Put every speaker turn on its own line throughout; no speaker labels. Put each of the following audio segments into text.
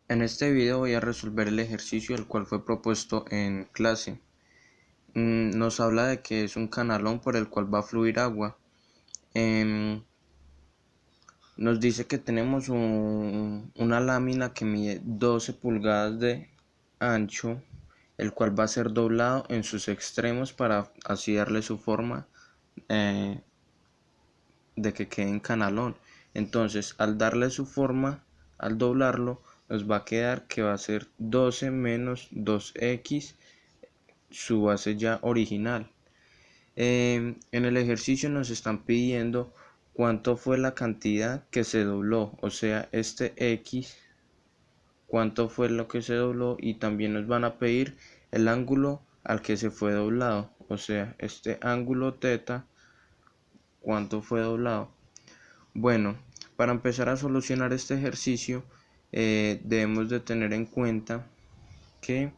En este video voy a resolver el ejercicio el cual fue propuesto en clase. Nos habla de que es un canalón por el cual va a fluir agua. Em, Nos dice que tenemos una lámina que mide 12 pulgadas de ancho, el cual va a ser doblado en sus extremos para así darle su forma eh, de que quede en canalón. Entonces, al darle su forma, al doblarlo, nos va a quedar que va a ser 12 menos 2x, su base ya original. En el ejercicio nos están pidiendo cuánto fue la cantidad que se dobló, o sea, este x, cuánto fue lo que se dobló, y también nos van a pedir el ángulo al que se fue doblado, o sea, este ángulo teta, cuánto fue doblado. Bueno, para empezar a solucionar este ejercicio, debemos de tener en cuenta que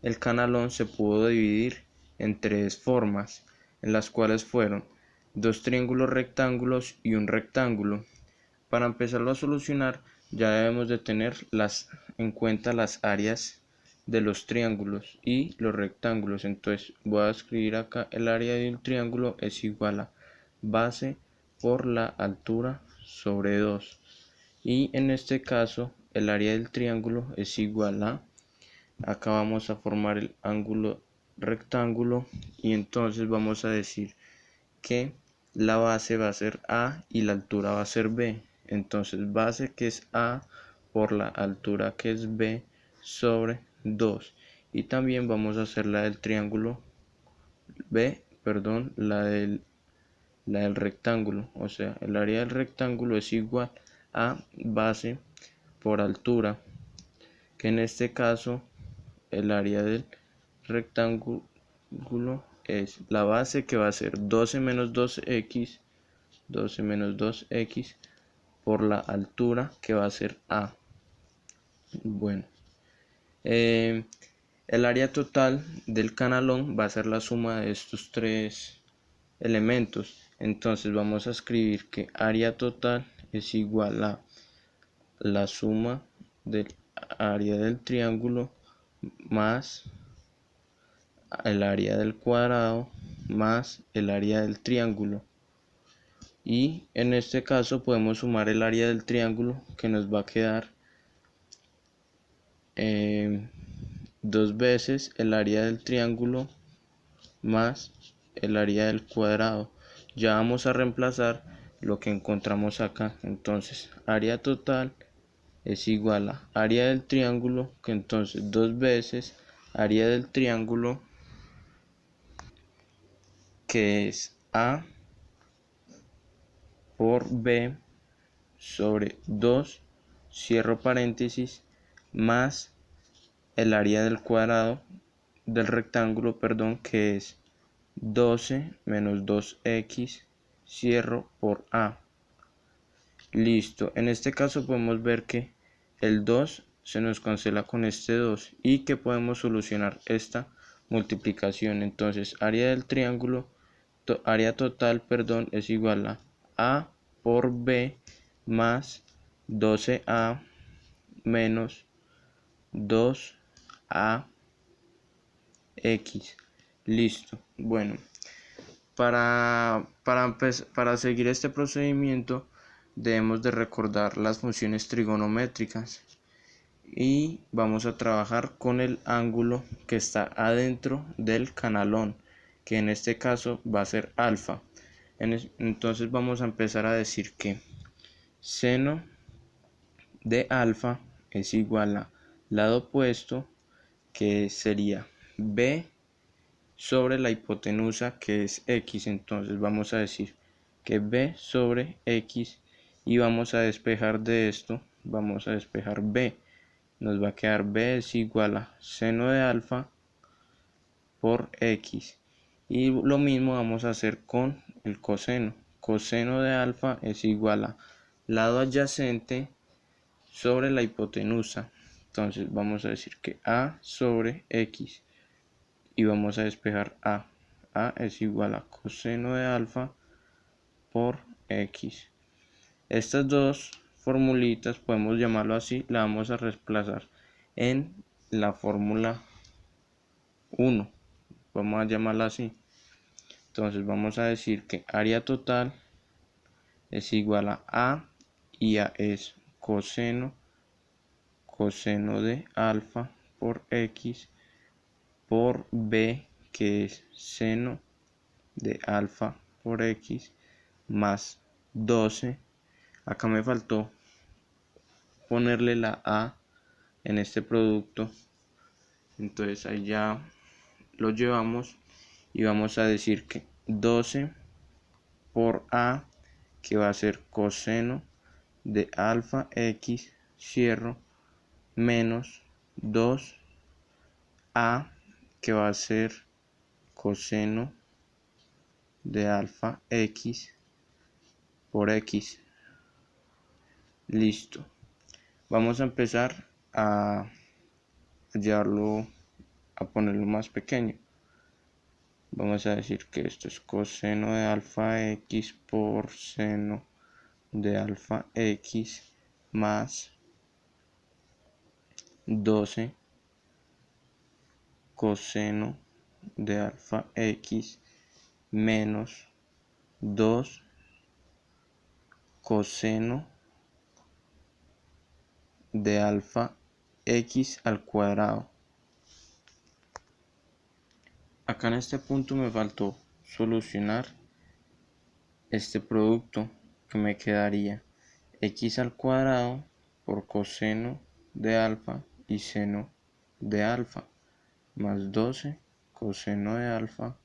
el canalón se pudo dividir en tres formas, en las cuales fueron dos triángulos rectángulos y un rectángulo. Para empezarlo a solucionar, ya debemos de tener en cuenta las áreas de los triángulos y los rectángulos. Entonces voy a escribir acá: el área de un triángulo es igual a base por la altura sobre 2, y en este caso el área del triángulo es igual a, acá vamos a formar el ángulo rectángulo, y entonces vamos a decir que la base va a ser A y la altura va a ser B. Entonces base, que es A, por la altura, que es B, sobre 2. Y también vamos a hacer la del triángulo la del rectángulo. O sea, el área del rectángulo es igual a base por altura, que en este caso el área del rectángulo es la base, que va a ser 12 menos 2x, 12 menos 2x, por la altura, que va a ser A. Bueno, eh, el área total del canalón va a ser la suma de estos tres elementos. Entonces vamos a escribir que área total es igual a la suma del área del triángulo más el área del cuadrado más el área del triángulo. Y en este caso podemos sumar el área del triángulo, que nos va a quedar dos veces el área del triángulo más el área del cuadrado. Ya vamos a reemplazar lo que encontramos acá. Entonces área total es igual a área del triángulo, que entonces dos veces área del triángulo, que es A por B sobre 2, cierro paréntesis, más el área del cuadrado del rectángulo, perdón, que es 12 menos 2x, cierro por A. Listo, en este caso podemos ver que el 2 se nos cancela con este 2 y que podemos solucionar esta multiplicación. Entonces área del triángulo, área total, perdón, es igual a por B más 12a menos 2ax. Listo. Bueno, para seguir este procedimiento debemos de recordar las funciones trigonométricas, y vamos a trabajar con el ángulo que está adentro del canalón, que en este caso va a ser alfa. Entonces vamos a empezar a decir que seno de alfa es igual a lado opuesto, que sería b sobre la hipotenusa, que es x. Entonces vamos a decir que b sobre x, y vamos a despejar de esto, vamos a despejar b. Nos va a quedar b es igual a seno de alfa por x. Y lo mismo vamos a hacer con el coseno. Coseno de alfa es igual a lado adyacente sobre la hipotenusa. Entonces vamos a decir que a sobre x, y vamos a despejar a. A es igual a coseno de alfa por x. Estas dos formulitas, podemos llamarlo así, la vamos a reemplazar en la fórmula 1, vamos a llamarla así. Entonces vamos a decir que área total es igual a y A es coseno de alfa por X por B, que es seno de alfa por X, más 12. Acá me faltó ponerle la A en este producto, entonces ahí ya lo llevamos y vamos a decir que 12 por A, que va a ser coseno de alfa X, cierro, menos 2A, que va a ser coseno de alfa X por X. Listo. Vamos a empezar a llevarlo, a ponerlo más pequeño. Vamos a decir que esto es coseno de alfa X por seno de alfa X más 12 coseno de alfa X menos 2 coseno de alfa X al cuadrado. Acá en este punto me faltó solucionar este producto, que me quedaría X al cuadrado por coseno de alfa y seno de alfa más 12 coseno de alfa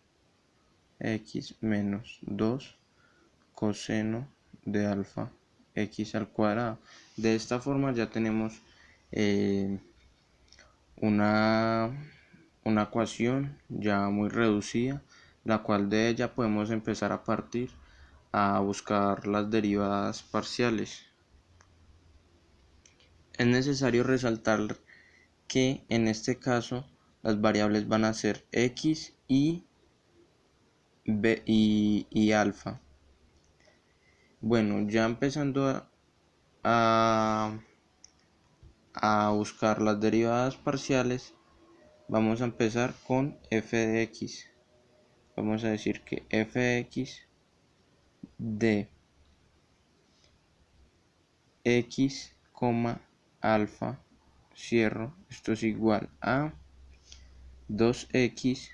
X menos 2 coseno de alfa X al cuadrado. De esta forma ya tenemos una ecuación ya muy reducida, la cual de ella podemos empezar a partir a buscar las derivadas parciales. Es necesario resaltar que en este caso las variables van a ser x y b y alfa. Bueno, ya empezando a buscar las derivadas parciales, vamos a empezar con f de x. Vamos a decir que f de x de x, alfa, cierro, esto es igual a 2x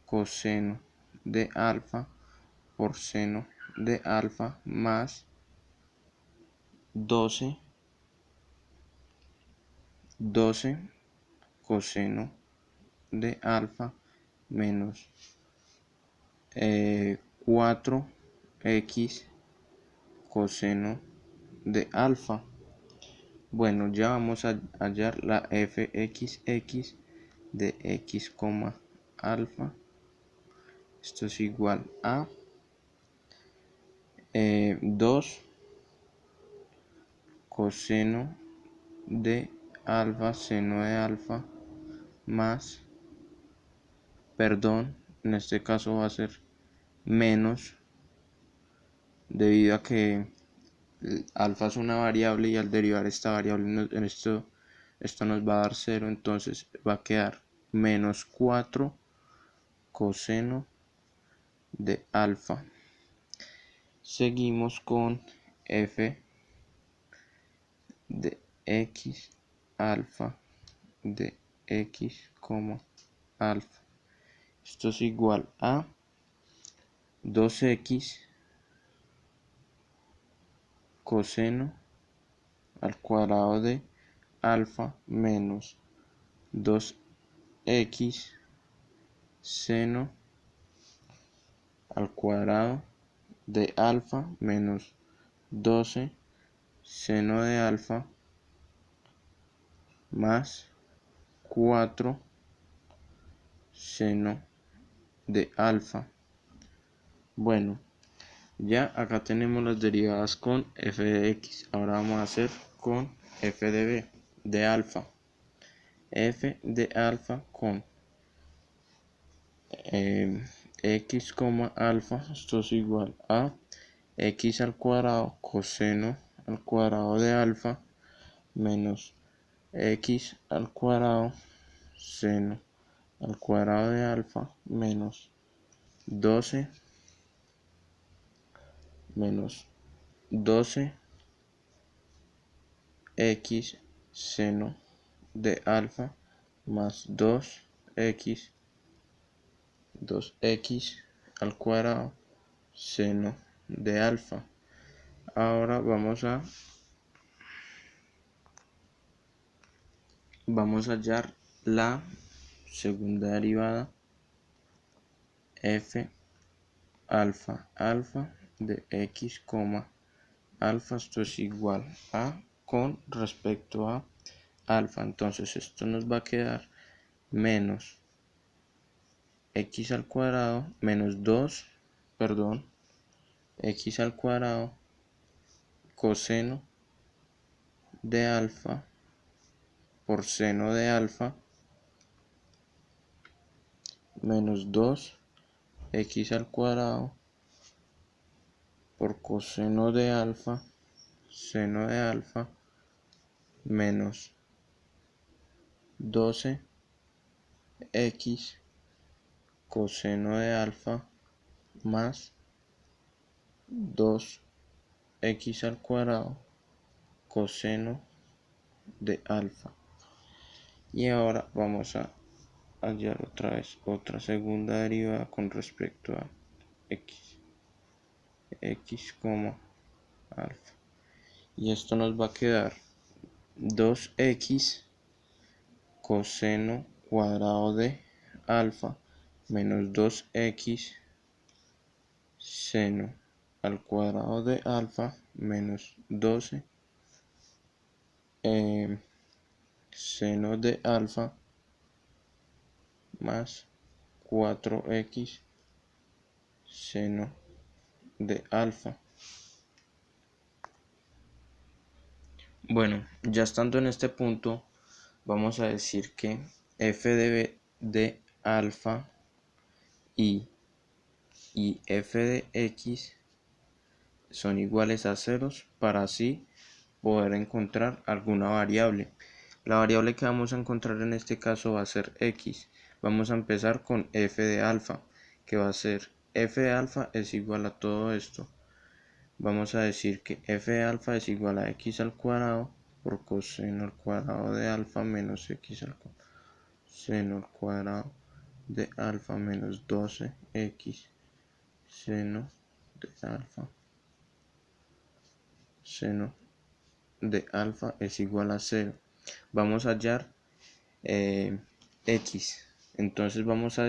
coseno de alfa por seno de alfa más 12 coseno de alfa menos 4x coseno de alfa. Bueno, ya vamos a hallar la fxx de x, alfa. Esto es igual a 2 coseno de alfa seno de alfa más, perdón, en este caso va a ser menos, debido a que alfa es una variable y al derivar esta variable en esto nos va a dar 0, entonces va a quedar menos 4 coseno de alfa. Seguimos con f de x alfa de x, alfa. Esto es igual a 2x coseno al cuadrado de alfa menos 2x seno al cuadrado de alfa menos 12 seno de alfa más 4 seno de alfa. Bueno, ya acá tenemos las derivadas con f de x. Ahora vamos a hacer con f de b, de alfa. F de alfa con x, alfa, esto es igual a x al cuadrado coseno al cuadrado de alfa menos x al cuadrado seno al cuadrado de alfa menos 12 menos 12 x seno de alfa más 2x al cuadrado seno de alfa. Ahora vamos a hallar la segunda derivada f alfa de x, alfa, esto es igual a con respecto a alfa. Entonces esto nos va a quedar menos x al cuadrado menos 2, perdón, x al cuadrado coseno de alfa por seno de alfa menos 2 x al cuadrado por coseno de alfa seno de alfa menos 12 x coseno de alfa más 2 x al cuadrado coseno de alfa. Y ahora vamos a hallar otra vez otra segunda derivada con respecto a x alfa, y esto nos va a quedar 2x coseno cuadrado de alfa menos 2x seno al cuadrado de alfa menos 12 seno de alfa más 4x seno de alfa. Bueno, ya estando en este punto, vamos a decir que f de alfa y f de x son iguales a ceros para así poder encontrar alguna variable. La variable que vamos a encontrar en este caso va a ser x. Vamos a empezar con f de alfa, que va a ser f de alfa es igual a todo esto. Vamos a decir que f de alfa es igual a x al cuadrado por coseno al cuadrado de alfa menos x al cuadrado seno al cuadrado de alfa menos 12x seno de alfa seno de alfa es igual a 0. Vamos a hallar x. Entonces vamos a